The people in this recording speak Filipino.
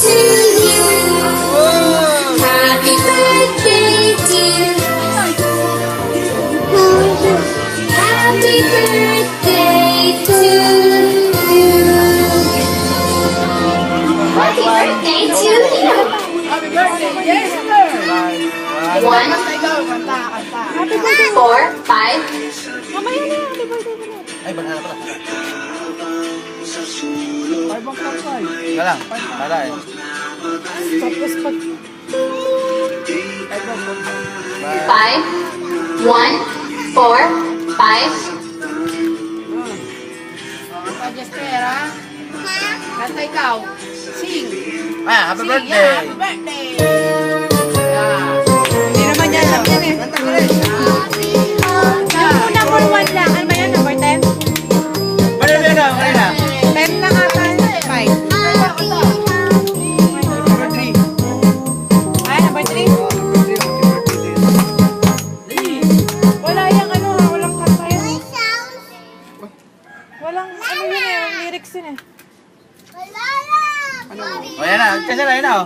to you. Happy birthday, dear. Happy birthday to you. Happy birthday to you. Happy birthday, yes, sir! 1, 4, 5. Mamaya na, happy birthday mo na. Ay, banana pala. 5 o'clock, 5. Wala lang. Wala eh. Tapos pag... 5, 1, 4, 5. Kanta, Jester, ha? Kanta ikaw. Sing. Ah, happy Sing, birthday. yeah, happy birthday. Yeah. Hindi naman yan lang yan eh. Kanta ko rin. Yung number 1 lang. Ano ba yan? Number 10? Banana na, banana. 10 lang ata. 5. Number 3. Ay, number 3? Wala yung ano ha. Walang kanta yan. Walang ano yun eh. Lyrics yun eh. O yan na, kasi na yun na.